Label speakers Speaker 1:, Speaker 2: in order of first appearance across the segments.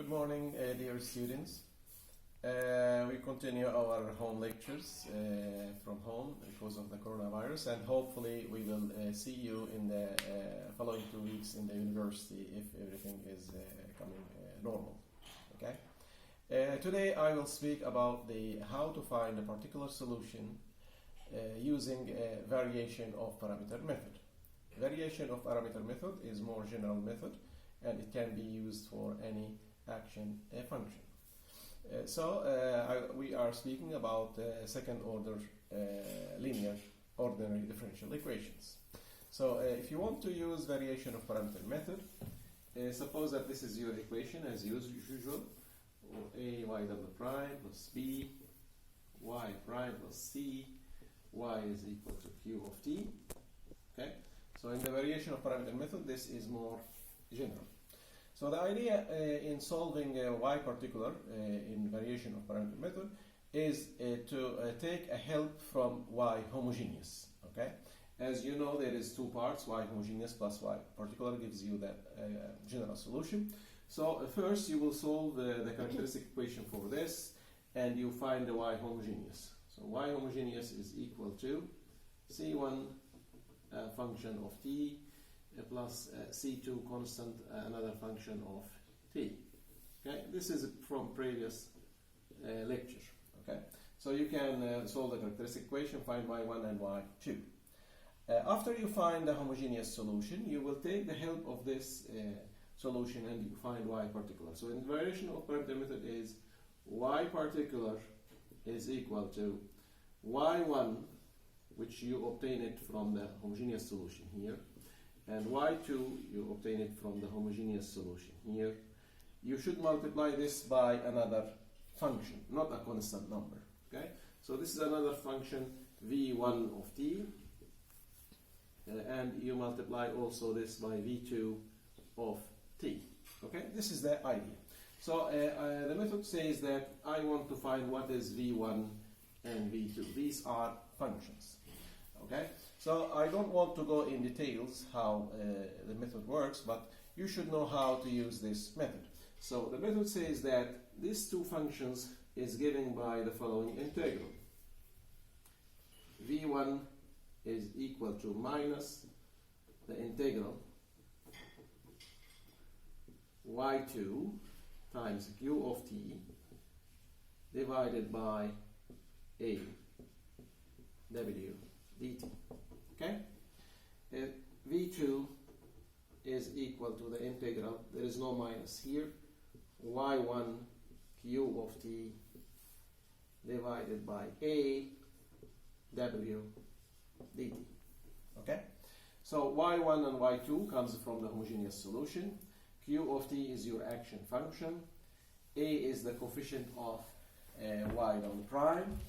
Speaker 1: Good morning, dear students. We continue our home lectures from home because of the coronavirus, and hopefully we will see you in the following 2 weeks in the university if everything is coming normal. Okay. Today I will speak about how to find a particular solution using a variation of parameter method. Variation of parameter method is more general method, and it can be used for any action function. We are speaking about second order linear ordinary differential equations. So if you want to use variation of parameter method, suppose that this is your equation as usual, or a y double prime plus b y prime plus c y is equal to q of t. Okay, so in the variation of parameter method, this is more general. So the idea in solving y particular in variation of parameter method is to take a help from y homogeneous. Okay, as you know, there is two parts, y homogeneous plus y particular gives you the general solution. So first you will solve the characteristic equation for this, and you find the y homogeneous. So y homogeneous is equal to c1 function of t plus c2 constant, another function of t. Okay, this is from previous lecture. Okay, so you can solve the characteristic equation, find y1 and y2. After you find the homogeneous solution, you will take the help of this solution and you find y particular. So in variation of parameter method is y particular is equal to y1, which you obtain it from the homogeneous solution here, and y2 you obtain it from the homogeneous solution here. You should multiply this by another function, not a constant number. Okay, so this is another function v1 of t, and you multiply also this by v2 of t. Okay, this is the idea. So the method says that I want to find what is v1 and v2. These are functions. Okay, so I don't want to go in details how the method works, but you should know how to use this method. So the method says that these two functions is given by the following integral. v1 is equal to minus the integral y2 times q of t divided by a w dt. Okay, v2 is equal to the integral, there is no minus here, y1 q of t divided by a w dt. Okay, so y1 and y2 comes from the homogeneous solution. Q of t is your action function. A is the coefficient of y double prime,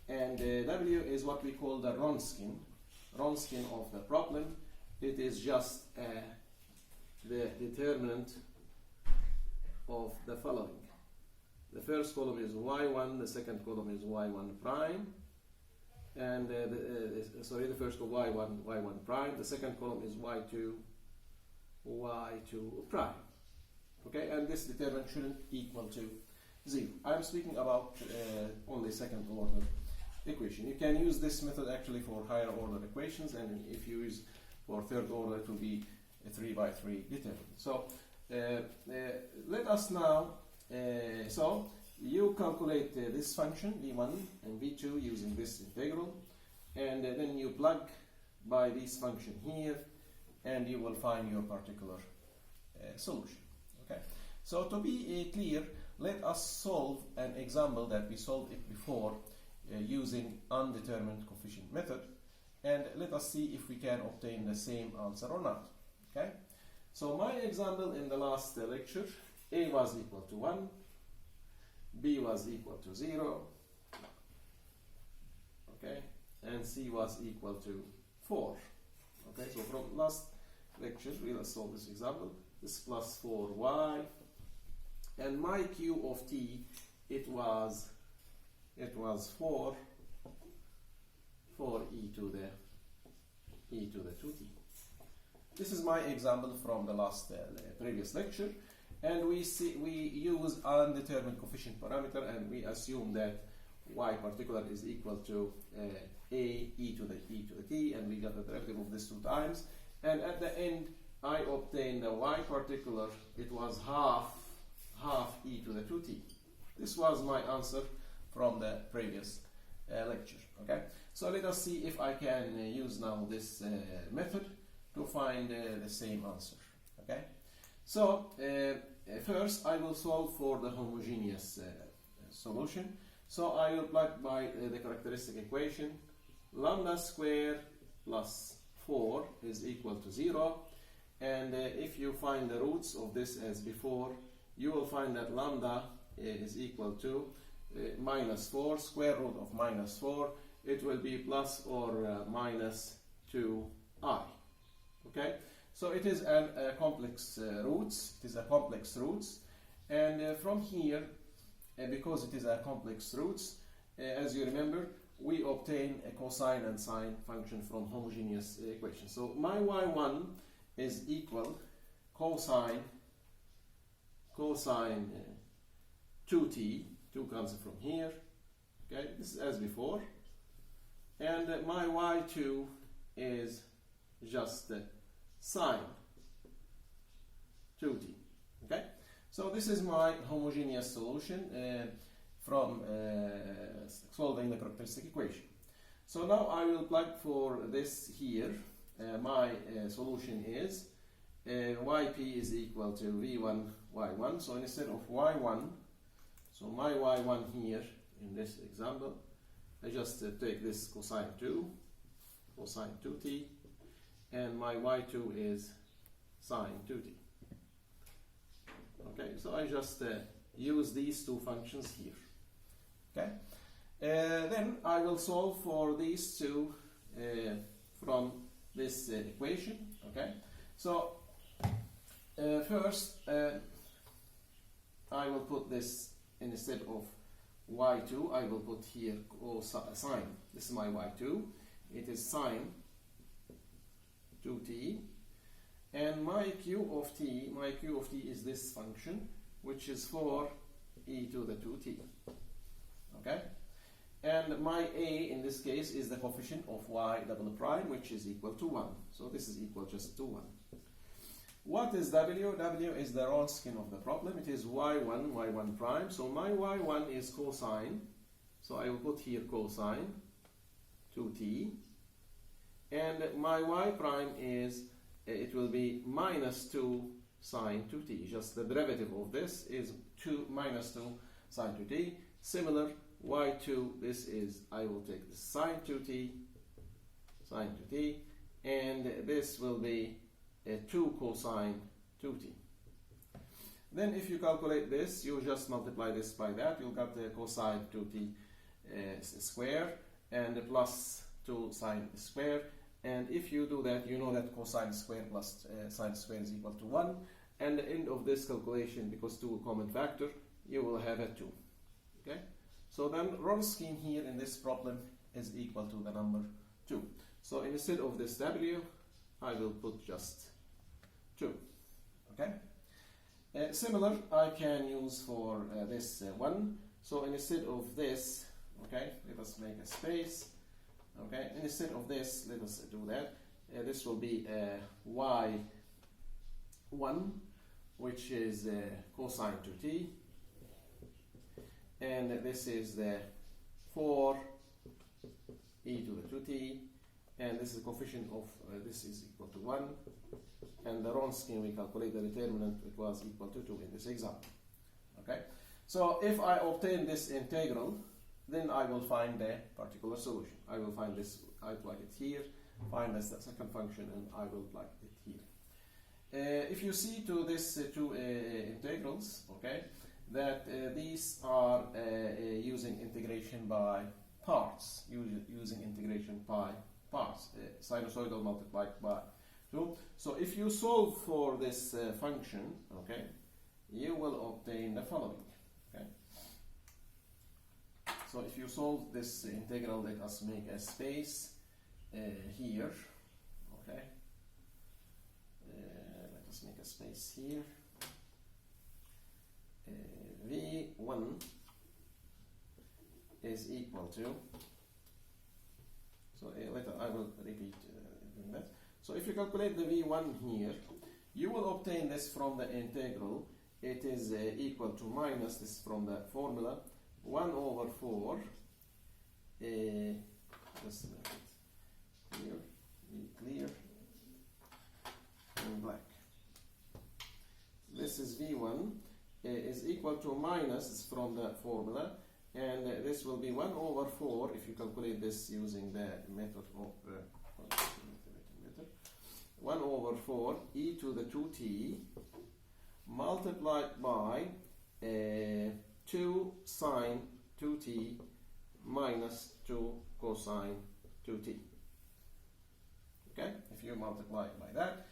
Speaker 1: and w is what we call the Wronskian of the problem. It is just the determinant of the following. The first column is y1, the second column is y1 prime, and the first column y1 prime, the second column is y2 prime. Okay, and this determinant shouldn't equal to 0. I'm speaking about only second order equation. You can use this method actually for higher order equations, and if you use for third order, it will be a 3 by 3 determinant. So let us now, so you calculate this function v1 and v2 using this integral, and then you plug by this function here, and you will find your particular solution. Okay, so to be clear, let us solve an example that we solved it before using undetermined coefficient method, and let us see if we can obtain the same answer or not. Okay, so my example in the last lecture, a was equal to 1, b was equal to 0, okay, and c was equal to 4. Okay, so from last lecture we will solve this example. This is plus 4y, and my q of t, it was 4 e to the 2t. This is my example from the last previous lecture, and we use undetermined coefficient parameter, and we assume that y particular is equal to a e to the t, and we got the derivative of this 2 times, and at the end I obtained the y particular. It was half e to the 2t. This was my answer from the previous lecture. Okay, so let us see if I can use now this method to find the same answer. Okay, so first I will solve for the homogeneous solution. So I will plug by the characteristic equation. Lambda square plus 4 is equal to 0, and if you find the roots of this as before, you will find that lambda is equal to minus 4, square root of minus 4. It will be plus or minus 2i. Okay, so it is a complex roots. It is a complex roots, and from here, because it is a complex roots, as you remember, we obtain a cosine and sine function from homogeneous equation. So my y1 is equal cosine 2t, 2 comes from here. Okay, this is as before, and my y2 is just sine 2t. Okay, so this is my homogeneous solution from solving the characteristic equation. So now I will plug for this here. My solution is yp is equal to v1 y1. So instead of y1, so my y1 here in this example, I just take this cosine 2t, and my y2 is sine 2t. Okay, so I just use these two functions here. Okay, then I will solve for these two from this equation. Okay, so first I will put this instead of y2, I will put here sine. This is my y2. It is sine 2t, and my q of t is this function, which is 4 e to the 2t. Okay, and my a in this case is the coefficient of y double prime, which is equal to 1. So this is equal just to 1. What is w? W is the Wronskian of the problem. It is y1 prime. So my y1 is cosine. So I will put here cosine 2t. And my y prime is, it will be minus 2 sine 2t. Just the derivative of this is minus 2 sine 2t. Similar, y2, this is, I will take the sine 2t, and this will be 2 cosine 2t. Then if you calculate this, you just multiply this by that, you'll get the cosine 2t square and plus 2 sine square. And if you do that, you know that cosine square plus sine square is equal to 1. And the end of this calculation, because 2 a common factor, you will have a 2. Okay? So then Wronskian here in this problem is equal to the number 2. So instead of this w, I will put just 2. Okay? Similar, I can use for this 1. So instead of this, okay, let us make a space. Okay, instead of this, let us do that. This will be y1, which is cosine 2t, and this is the 4 e to the 2t, and this is the coefficient of this is equal to 1, and the Wronskian, we calculate the determinant, it was equal to 2 in this example. Okay, so if I obtain this integral, then I will find the particular solution. I will find this, I plug it here, find the second function, and I will plug it here. If you see to this two integrals, okay, that these are using integration by parts, using integration by parts, sinusoidal multiplied by 2. So if you solve for this function, okay, you will obtain the following. Okay. So if you solve this integral, let us make a space here. Okay. Let us make a space here. V1 is equal to, so later I will repeat doing that. So if you calculate the V1 here, you will obtain this from the integral. It is equal to minus, this is from the formula, 1 over 4, just make it clear, be clear, in black. This is V1 is equal to minus, is from the formula, and this will be 1 over 4 if you calculate this using the method of 1 over 4 e to the 2t multiplied by 2 sine 2t minus 2 cosine 2t. Okay, if you multiply it by that,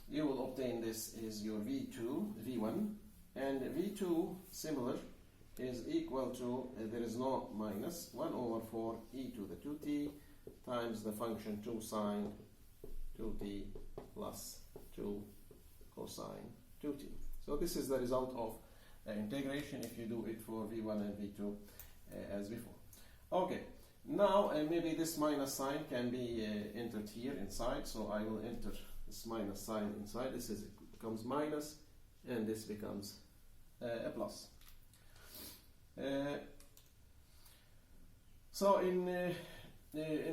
Speaker 1: you will obtain this is your V1, and V2 similar is equal to, there is no minus, 1 over 4 e to the 2t times the function 2 sine 2t plus 2 cosine 2t. So this is the result of integration if you do it for V1 and V2 as before. Okay, now maybe this minus sign can be entered here inside, so I will enter this minus sign inside. This is, it becomes minus, and this becomes a plus. So in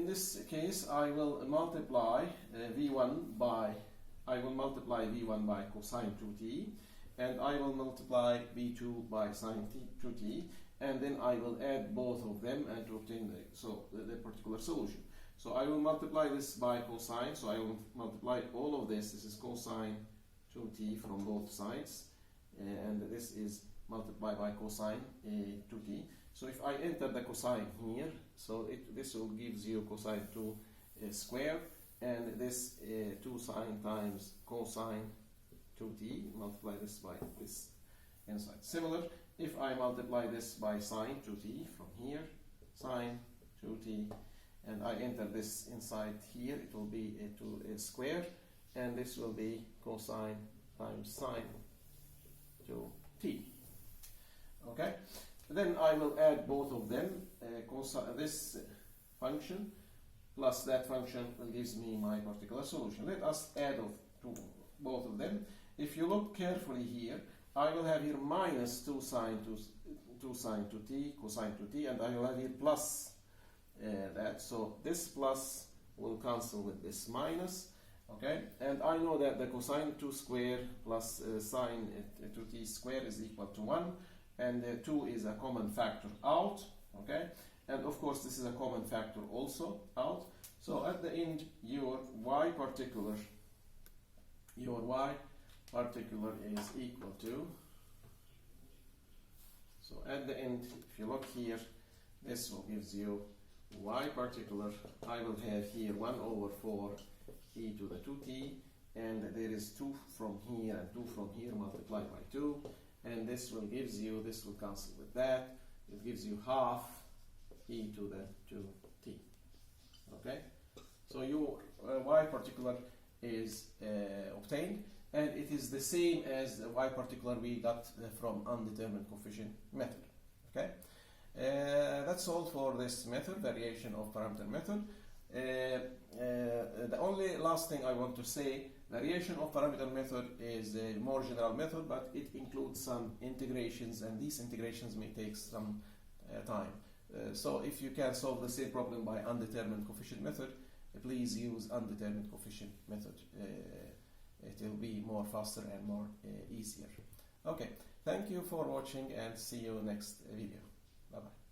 Speaker 1: this case, I will multiply V1 by cosine 2t, and I will multiply V2 by sine 2t, and then I will add both of them and to obtain the particular solution. So I will multiply this by cosine, so I will multiply all of this. This is cosine 2t from both sides, and this is multiplied by cosine 2t. So if I enter the cosine here, so this will gives you cosine 2 square, and this 2 sine times cosine 2t, multiply this by this inside. Similar, if I multiply this by sine 2t from here, sine 2t, and I enter this inside here, it will be a 2 square, and this will be cosine times sine 2t. Okay, then I will add both of them. This function plus that function will gives me my particular solution. Let us add to both of them. If you look carefully here, I will have here minus 2 sine 2t cosine 2t, and I will have here plus that. So this plus will cancel with this minus. Okay, and I know that the cosine 2 square plus sine 2t square is equal to 1, and 2 is a common factor out. Okay, and of course this is a common factor also out. So at the end, your y particular is equal to, so at the end, if you look here, this will gives you y particular. I will have here 1 over 4 e to the 2t, and there is 2 from here and 2 from here multiplied by 2, and this will gives you, this will cancel with that, it gives you half e to the 2t. Okay, so your y particular is obtained, and it is the same as the y particular we got from undetermined coefficient method. Okay, that's all for this method, variation of parameter method. The only last thing I want to say, variation of parameter method is a more general method, but it includes some integrations, and these integrations may take some time. So if you can solve the same problem by undetermined coefficient method, please use undetermined coefficient method. It will be more faster and more easier. Okay, thank you for watching, and see you next video. Bye bye.